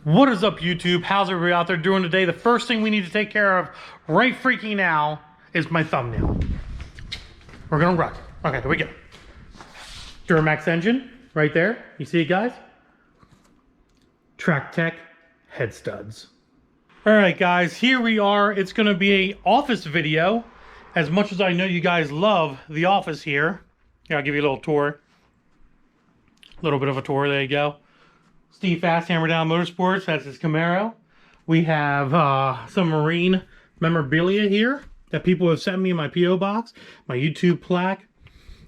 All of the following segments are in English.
What is up, YouTube? How's everybody out there doing today? The first thing we need to take care of right freaking now is my thumbnail. We're gonna run. Okay, here we go. Duramax engine right there. You see it, guys? TrackTech head studs. All right, guys, here we are. It's gonna be an office video. As much as I know you guys love the office here. Here, I'll give you a little tour. A little bit of a tour, there you go. Steve Fast, Hammer Down Motorsports, that's his Camaro. We have some marine memorabilia here that people have sent me in my P.O. box. My YouTube plaque.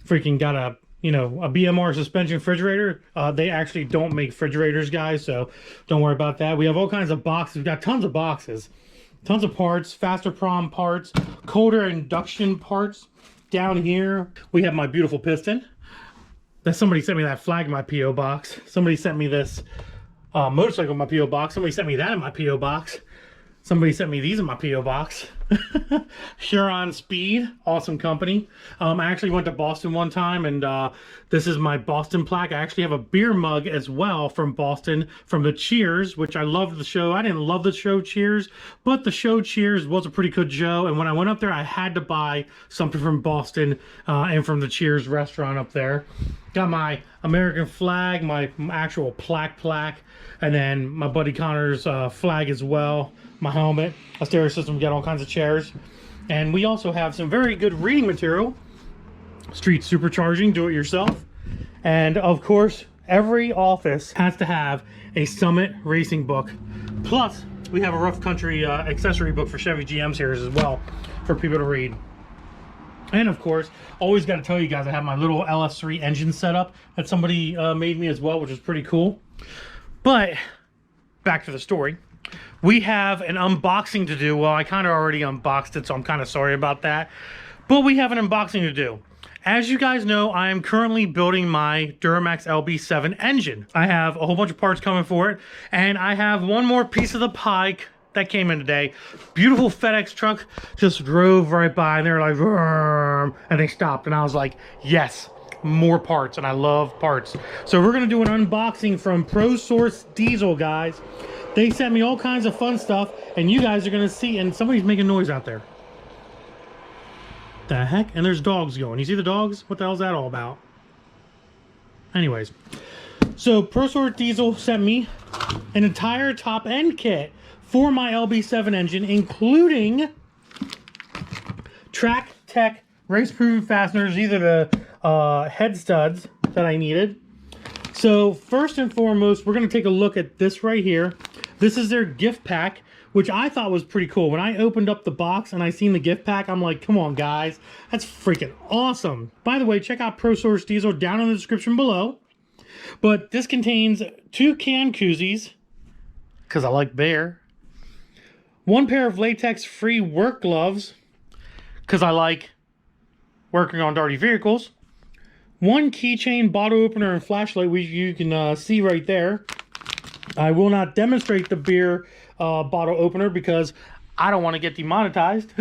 Freaking got a BMR Suspension refrigerator. They actually don't make refrigerators, guys, so don't worry about that. We have all kinds of boxes. We've got tons of boxes. Tons of parts, faster prom parts, colder induction parts. Down here, we have my beautiful piston. Somebody sent me that flag in my P.O. box. Somebody sent me this motorcycle in my P.O. box. Somebody sent me that in my P.O. box. Somebody sent me these in my P.O. box. Huron Speed, awesome company. I actually went to Boston one time, and this is my Boston plaque. I actually have a beer mug as well from Boston, from the Cheers, which I loved the show. I didn't love the show Cheers, but the show Cheers was a pretty good show. And when I went up there, I had to buy something from Boston and from the Cheers restaurant up there. Got my American flag, my actual plaque, and then my buddy Connor's flag as well. My helmet, a stereo system, got all kinds of chairs. And we also have some very good reading material. Street supercharging, do it yourself. And of course, every office has to have a Summit racing book. Plus, we have a rough country accessory book for Chevy GM series as well for people to read. And of course, always got to tell you guys, I have my little LS3 engine setup that somebody made me as well, which is pretty cool. But back to the story. We have an unboxing to do. Well, I kind of already unboxed it, so I'm kind of sorry about that. But we have an unboxing to do. As you guys know, I am currently building my Duramax LB7 engine. I have a whole bunch of parts coming for it, and I have one more piece of the pie that came in today. Beautiful FedEx truck just drove right by, and they were like, "Vroom," and they stopped, and I was like, yes, more parts, and I love parts. So we're gonna do an unboxing from ProSource Diesel, guys. They sent me all kinds of fun stuff, and you guys are gonna see, and somebody's making noise out there. The heck? And there's dogs going. You see the dogs? What the hell's that all about? Anyways, so ProSource Diesel sent me an entire top end kit for my LB7 engine, including TrackTech race-proven fasteners, these are the head studs that I needed. So first and foremost, we're going to take a look at this right here. This is their gift pack, which I thought was pretty cool. When I opened up the box and I seen the gift pack, I'm like, come on, guys. That's freaking awesome. By the way, check out ProSource Diesel down in the description below. But this contains 2 can koozies, because I like bear. 1 pair of latex-free work gloves, because I like working on dirty vehicles. 1 keychain, bottle opener, and flashlight, which you can see right there. I will not demonstrate the beer bottle opener because I don't want to get demonetized.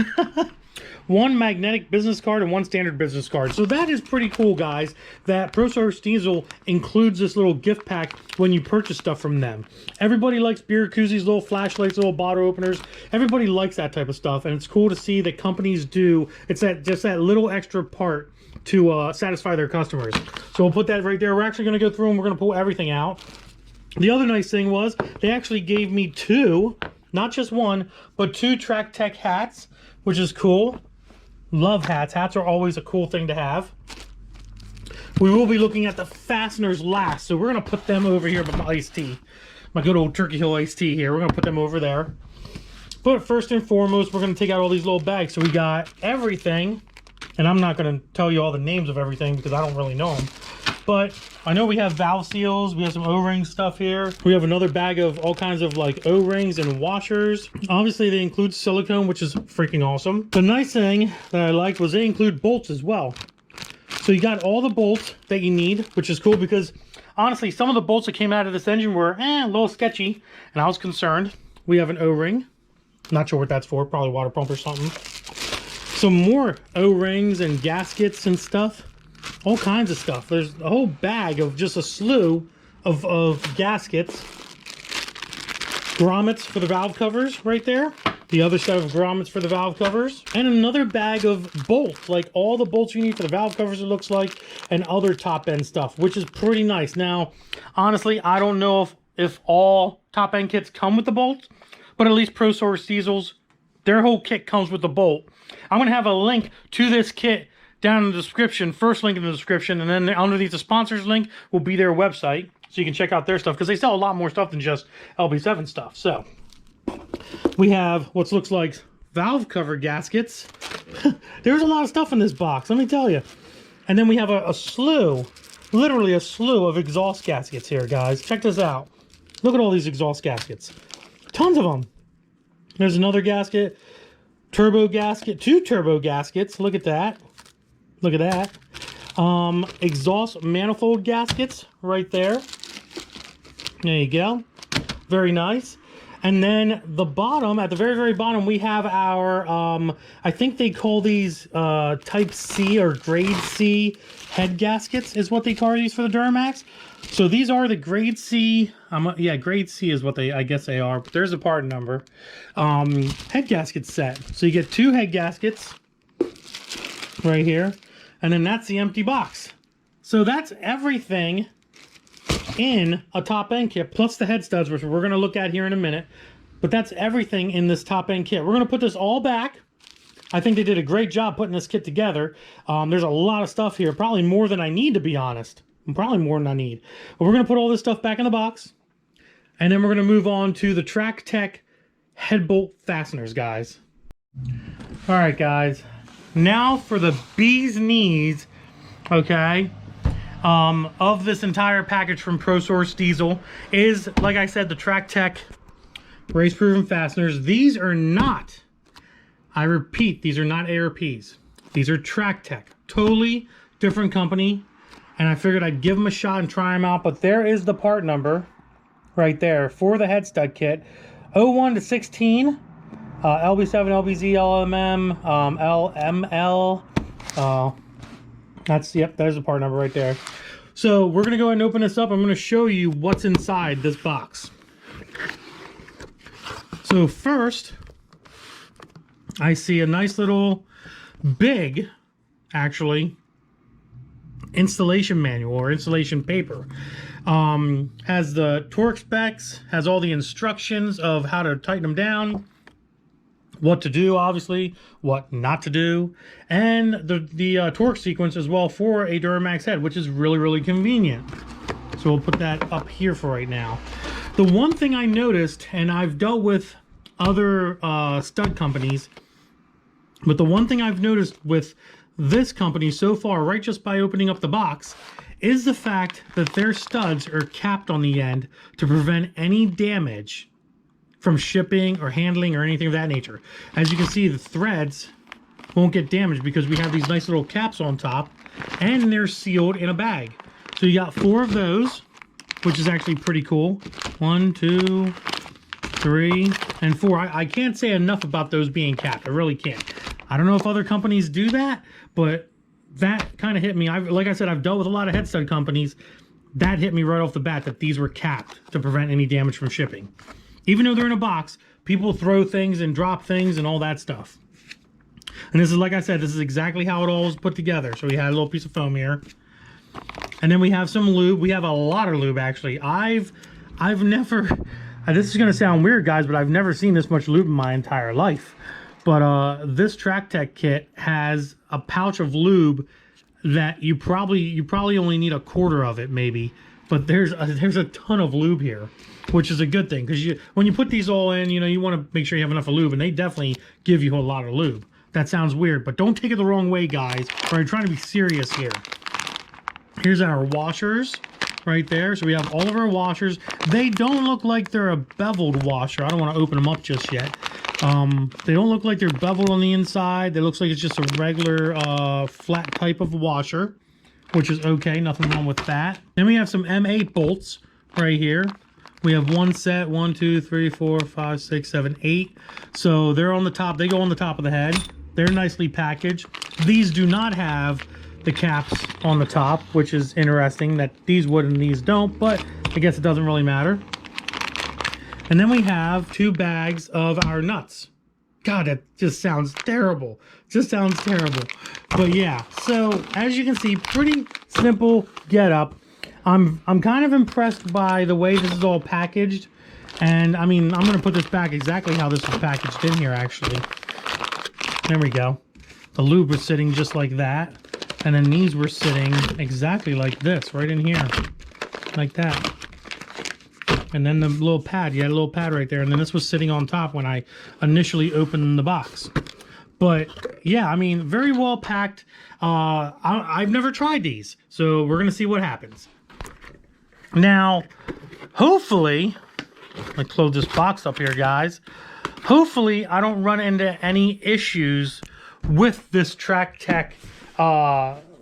1 magnetic business card and 1 standard business card. So that is pretty cool, guys, that ProSource Diesel includes this little gift pack when you purchase stuff from them. Everybody likes beer koozies, little flashlights, little bottle openers. Everybody likes that type of stuff, and it's cool to see that companies do. It's just that little extra part to satisfy their customers. So we'll put that right there. We're actually going to go through and we're going to pull everything out. The other nice thing was they actually gave me 2, not just 1, but 2 TrackTech hats, which is cool. Love hats. Hats are always a cool thing to have. We will be looking at the fasteners last, so we're going to put them over here by my iced tea. My good old Turkey Hill iced tea here. We're going to put them over there. But first and foremost, we're going to take out all these little bags. So we got everything, and I'm not going to tell you all the names of everything because I don't really know them. But I know we have valve seals, we have some O-ring stuff here. We have another bag of all kinds of like O-rings and washers. Obviously they include silicone, which is freaking awesome. The nice thing that I liked was they include bolts as well. So you got all the bolts that you need, which is cool because honestly, some of the bolts that came out of this engine were a little sketchy, and I was concerned. We have an O-ring. Not sure what that's for, probably water pump or something. Some more O-rings and gaskets and stuff. All kinds of stuff. There's a whole bag of just a slew of gaskets. grommets for the valve covers right there. The other set of grommets for the valve covers. And another bag of bolts, like all the bolts you need for the valve covers, it looks like, and other top end stuff, which is pretty nice. Now, honestly, I don't know if all top end kits come with the bolts, but at least ProSource Diesels, their whole kit comes with the bolt. I'm going to have a link to this kit down in the description, first link in the description, and then underneath the sponsors link will be their website, so you can check out their stuff, because they sell a lot more stuff than just LB7 stuff. So we have what looks like valve cover gaskets. There's a lot of stuff in this box, let me tell you. And then we have a slew, literally a slew of exhaust gaskets here, guys. Check this out. Look at all these exhaust gaskets. Tons of them. There's another gasket, turbo gasket, 2 turbo gaskets. Look at that. Look at that. Exhaust manifold gaskets right there. There you go. Very nice. And then the bottom, at the very, very bottom, we have our, I think they call these Type C or Grade C head gaskets is what they call these for the Duramax. So these are the Grade C, yeah, Grade C is what I guess they are, but there's a part number. Head gasket set. So you get 2 head gaskets right here, and then that's the empty box. So that's everything in a top end kit, plus the head studs, which we're going to look at here in a minute. But that's everything in this top end kit. We're going to put this all back. I think they did a great job putting this kit together. There's a lot of stuff here, probably more than I need, to be honest. Probably more than I need. But we're going to put all this stuff back in the box, and then we're going to move on to the Track Tech head bolt fasteners, guys. All right, guys. Now for the bee's knees, okay, of this entire package from ProSource Diesel is, like I said, the Track Tech race-proven fasteners. These are not, I repeat, these are not ARPs. These are Track Tech. Totally different company. And I figured I'd give them a shot and try them out. But there is the part number right there for the head stud kit. 01 to 16. LB7, LBZ, LMM, LML. Yep, there's the part number right there. So we're going to go ahead and open this up. I'm going to show you what's inside this box. So first, I see a nice little, big, actually, installation manual or installation paper. Has the torque specs, has all the instructions of how to tighten them down, what to do, obviously, what not to do, and the torque sequence as well for a Duramax head, which is really, really convenient. So we'll put that up here for right now. The one thing I noticed, and I've dealt with other stud companies, but the one thing I've noticed with this company so far, right just by opening up the box, is the fact that their studs are capped on the end to prevent any damage from shipping or handling or anything of that nature. As you can see, the threads won't get damaged because we have these nice little caps on top, and they're sealed in a bag. So you got 4 of those, which is actually pretty cool. 1, 2, 3, and 4. I can't say enough about those being capped. I really can't. I don't know if other companies do that, but that kind of hit me. Like I said, I've dealt with a lot of head stud companies. That hit me right off the bat, that these were capped to prevent any damage from shipping. Even though they're in a box, people throw things and drop things and all that stuff. And this is, like I said, this is exactly how it all was put together. So we had a little piece of foam here. And then we have some lube. We have a lot of lube, actually. I've never, this is going to sound weird, guys, but I've never seen this much lube in my entire life. But this Track Tech kit has a pouch of lube that you probably only need a quarter of it, maybe. But there's a ton of lube here, which is a good thing, because when you put these all in, you want to make sure you have enough of lube, and they definitely give you a lot of lube. That sounds weird, but don't take it the wrong way, guys. We're trying to be serious here. Here's our washers right there. So we have all of our washers. They don't look like they're a beveled washer. I don't want to open them up just yet. They don't look like they're beveled on the inside. It looks like it's just a regular flat type of washer, which is okay. Nothing wrong with that. Then we have some M8 bolts right here. We have one set, 1, 2, 3, 4, 5, 6, 7, 8. So they're on the top. They go on the top of the head. They're nicely packaged. These do not have the caps on the top, which is interesting that these would and these don't, but I guess it doesn't really matter. And then we have 2 bags of our nuts. God, that just sounds terrible. Just sounds terrible. But yeah, so as you can see, pretty simple getup. I'm kind of impressed by the way this is all packaged. And I mean, I'm going to put this back exactly how this is packaged in here, actually. There we go. The lube was sitting just like that. And then these were sitting exactly like this, right in here. Like that. And then the little pad, you had a little pad right there. And then this was sitting on top when I initially opened the box. But yeah, I mean, very well packed. I've never tried these, so we're going to see what happens. Now, hopefully, let's close this box up here, guys. Hopefully, I don't run into any issues with this TrackTech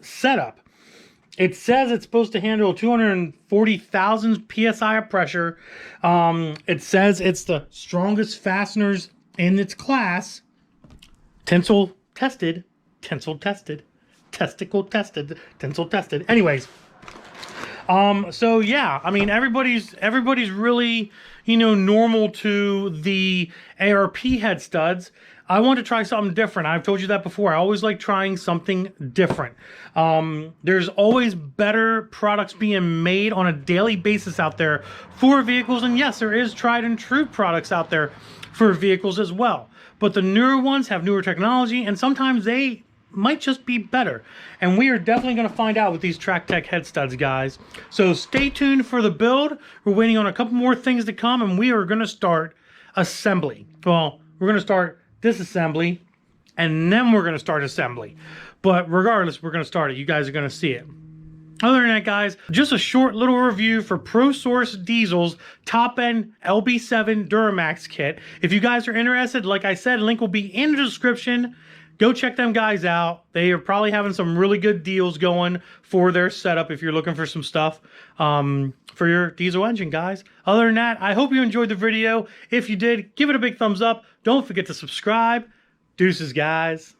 setup. It says it's supposed to handle 240,000 psi of pressure. It says it's the strongest fasteners in its class. Tensile tested, tensile tested, testicle tested, tensile tested. Anyways, so yeah, I mean, everybody's really, you know, normal to the ARP head studs. I want to try something different. I've told you that before. I always like trying something different. There's always better products being made on a daily basis out there for vehicles. And yes, there is tried and true products out there for vehicles as well. But the newer ones have newer technology, and sometimes they might just be better. And we are definitely going to find out with these TrackTech head studs, guys. So stay tuned for the build. We're waiting on a couple more things to come, and we are going to start assembly. Well, we're going to start disassembly, and then we're going to start assembly. But regardless, we're going to start it. You guys are going to see it. Other than that, guys, just a short little review for ProSource Diesel's top-end LB7 Duramax kit. If you guys are interested, like I said, link will be in the description. Go check them guys out. They are probably having some really good deals going for their setup if you're looking for some stuff for your diesel engine, guys. Other than that, I hope you enjoyed the video. If you did, give it a big thumbs up. Don't forget to subscribe. Deuces, guys.